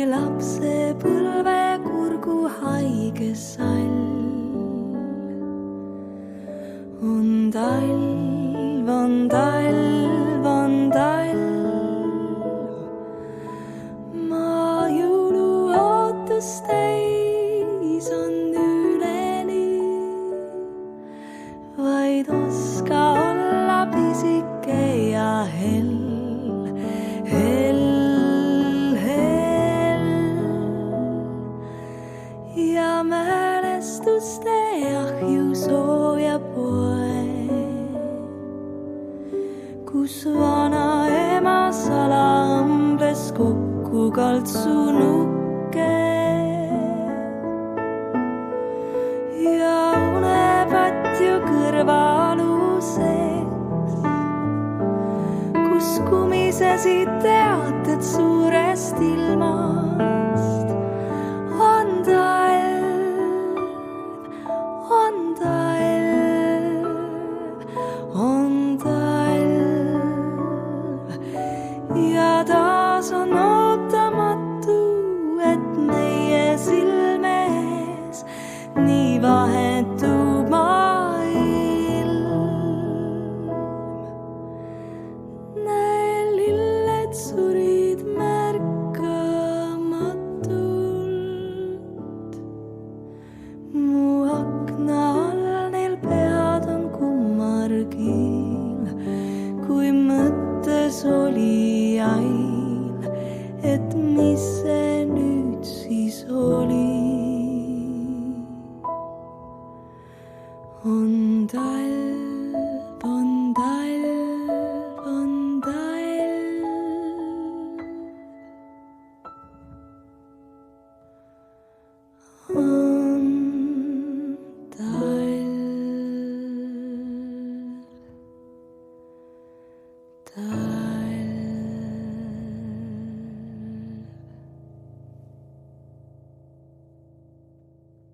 lapsepõlve kurgu haige sall. On talv, on talv, on talv. Ma jõuluootust täis on üleni, vaid oska olla pisike ja hell. Ja mälestuste ahju sooja poe, kus vana ema salaõmbes kokku kaltsu nukke ja unepatju kõrvaluseks, kus kumisesid teated suurest ilmast. On talv, on talv, on talv ja taas on ootamatu, et meie silmes nii vahetub maailm. Näe, lilled surid märkamatult. Mu akna all neil pead on kummargil, kui mõttes oli ail, et mis see nüüd siis oli.